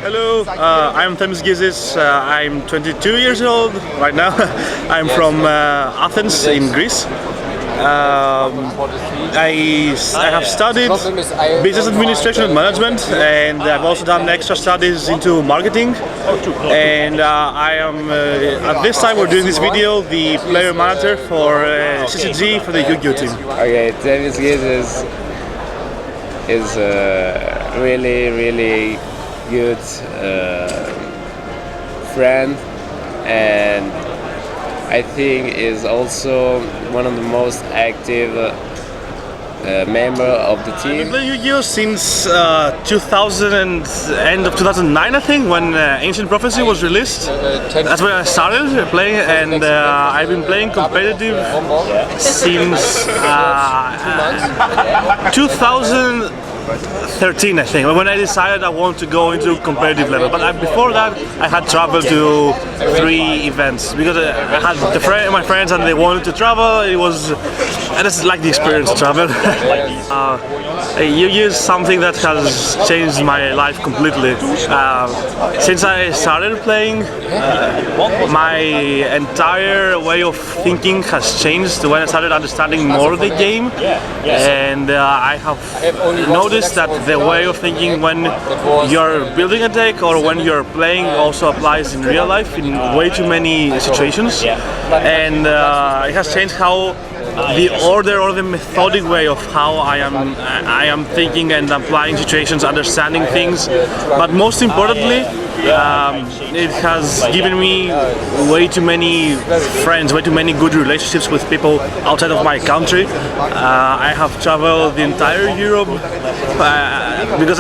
Hello, I'm Themis Gkyzis. I'm 22 years old right now. I'm from Athens in Greece. I have studied business administration and management, and I've also done extra studies into marketing. And I am at this time we're doing this video the player manager for CCG for the Yu-Gi-Oh team. Okay, Themis Gkyzis is really good friend, and I think is also one of the most active member of the team. I've been playing Yu-Gi-Oh since 2000 and end of 2009, I think, when Ancient Prophecy was released. That's when I started playing, and I've been playing competitive since 2013, I think, when I decided I want to go into competitive level. But before that, I had traveled to 3 events because I had my friends and they wanted to travel. I just like the experience to travel. Yu-Gi-Oh is something that has changed my life completely. Since I started playing, my entire way of thinking has changed when I started understanding more of the game, and I have noticed that the way of thinking when you're building a deck or when you're playing also applies in real life in way too many situations, and it has changed how the order or the methodic way of how I am thinking and applying situations, understanding things, but most importantly, it has given me way too many friends, way too many good relationships with people outside of my country. I have traveled the entire Europe because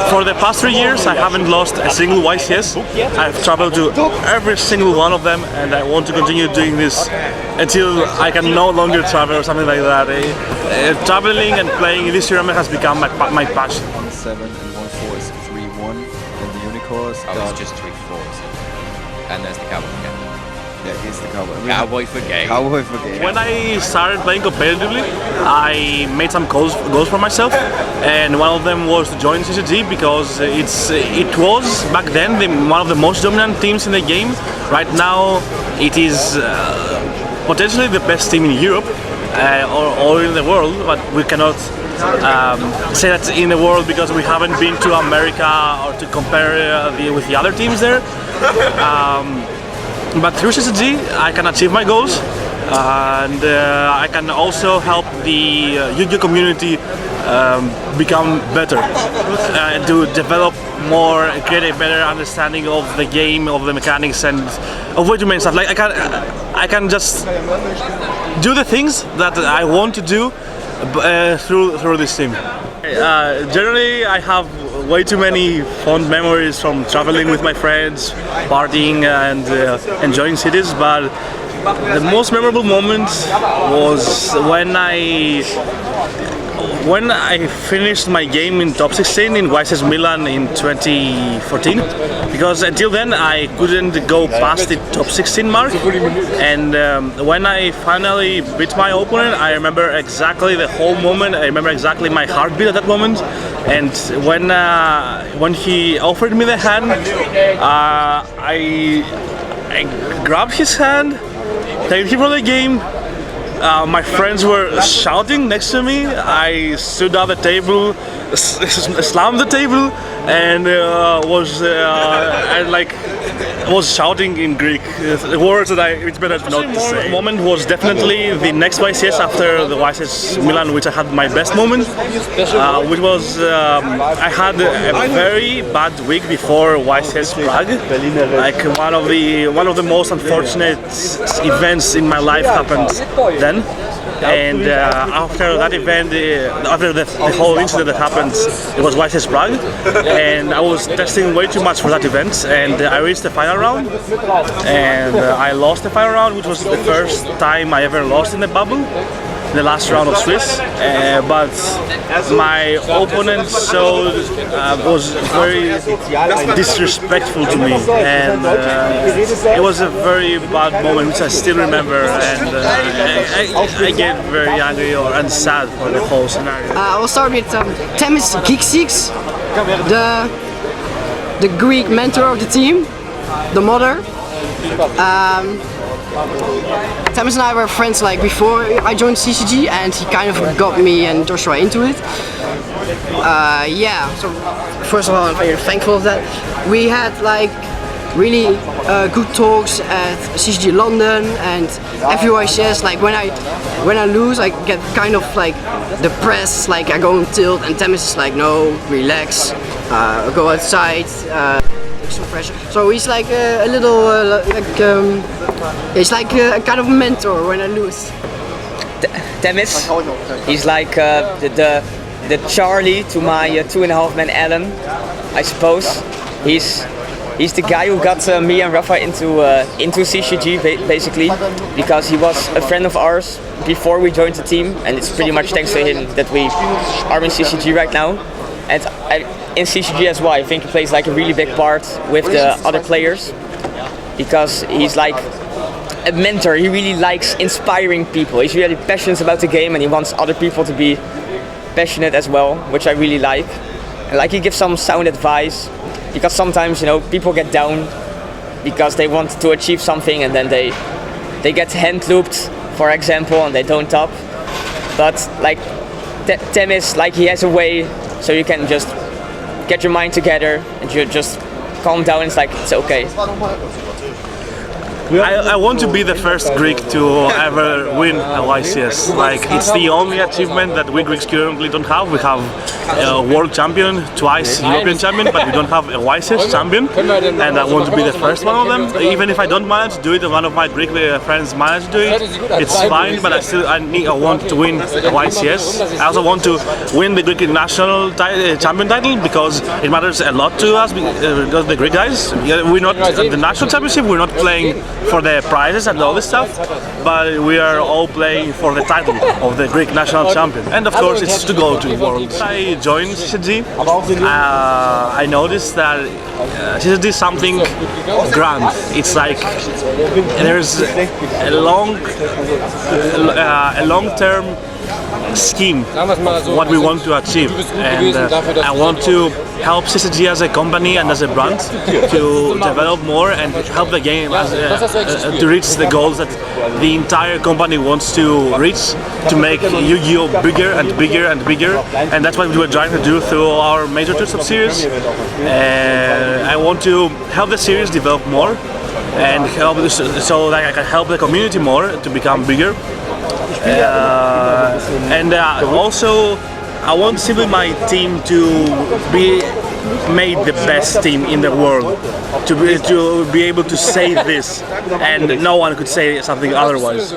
for the past 3 years I haven't lost a single YCS. I've traveled to every single one of them, and I want to continue doing this until I can no longer travel or something like that. Traveling and playing in this tournament has become my passion. 1-7 and 1-4 is 3-1, then the Unicorns. Oh, it's just 3-4s. And there's the Cowboy again. Yeah, he's the Cowboy. Cowboy for game. Cowboy for game. When I started playing competitively, I made some goals for myself, and one of them was to join CCG because it was back then one of the most dominant teams in the game. Right now, it is potentially the best team in Europe or in the world, but we cannot say that in the world because we haven't been to America or to compare with the other teams there. But through CCG, I can achieve my goals, and I can also help the Yu-Gi-Oh community become better, to develop more, create a better understanding of the game, of the mechanics, and of way too many stuff. Like I can just do the things that I want to do through this team. Generally, I have way too many fond memories from traveling with my friends, partying and enjoying cities, but the most memorable moment was when I finished my game in top 16 in Gkyzis Milan in 2014, because until then I couldn't go past the top 16 mark, and when I finally beat my opponent, I remember exactly the whole moment. I remember exactly my heartbeat at that moment, and when he offered me the hand, I grabbed his hand, thanked him for the game. My friends were shouting next to me. I stood at the table, slammed the table, and was shouting in Greek words that it's better not to say. The moment was definitely the next YCS after the YCS Milan, which I had my best moment, which was I had a very bad week before YCS Prague. Like one of the most unfortunate events in my life happened then. And after that event, after the whole incident that happened, it was YCS Prague, and I was testing way too much for that event, and I reached the final round, and I lost the final round, which was the first time I ever lost in the bubble, the last round of Swiss, but my opponent was very disrespectful to me, and it was a very bad moment which I still remember, and I get very angry and sad for the whole scenario. I will start with Themis Gkyzis. The the Greek mentor of the team, the mother. Themis and I were friends like before I joined CCG, and he kind of got me and Joshua into it. Yeah, so first of all I'm very thankful of that. We had like really good talks at CCG London, and every YCS, like when I lose I get kind of like depressed, like I go on tilt, and Themis is like, no, relax, go outside, take some pressure. So he's like a little he's like a kind of mentor when I lose. Themis, he's like the Charlie to my 2.5-man Alan, I suppose. He's the guy who got me and Rafa into CCG basically, because he was a friend of ours before we joined the team, and it's pretty much thanks to him that we are in CCG right now. And in CCG as well, I think he plays like a really big part with the other players, because he's like a mentor. He really likes inspiring people. He's really passionate about the game, and he wants other people to be passionate as well, which I really like. And like he gives some sound advice, because sometimes, you know, people get down because they want to achieve something, and then they get hand looped, for example, and they don't top. But like Themis, like he has a way so you can just get your mind together and you just calm down. It's like, it's okay. I want to be the first Greek to ever win a YCS. Like, it's the only achievement that we Greeks currently don't have. We have a world champion, twice European champion, but we don't have a YCS champion. And I want to be the first one of them. Even if I don't manage to do it, and one of my Greek friends managed to do it, it's fine. But I want to win a YCS. I also want to win the Greek national champion title, because it matters a lot to us, the Greek guys. We're not at the national championship. We're not playing for the prizes and all this stuff, but we are all playing for the title of the Greek national champion. And of course it's to go to Worlds. I joined CCG, I noticed that CCG is something grand. It's like there's a long-term scheme of what we want to achieve, and I want to help CCG as a company and as a brand to develop more and help the game to reach the goals that the entire company wants to reach, to make Yu-Gi-Oh bigger and bigger and bigger, and that's what we were trying to do through our Major Tour sub-series. I want to help the series develop more and help so that I can help the community more to become bigger. Also, I want simply my team to be made the best team in the world, to be able to say this, and no one could say something otherwise.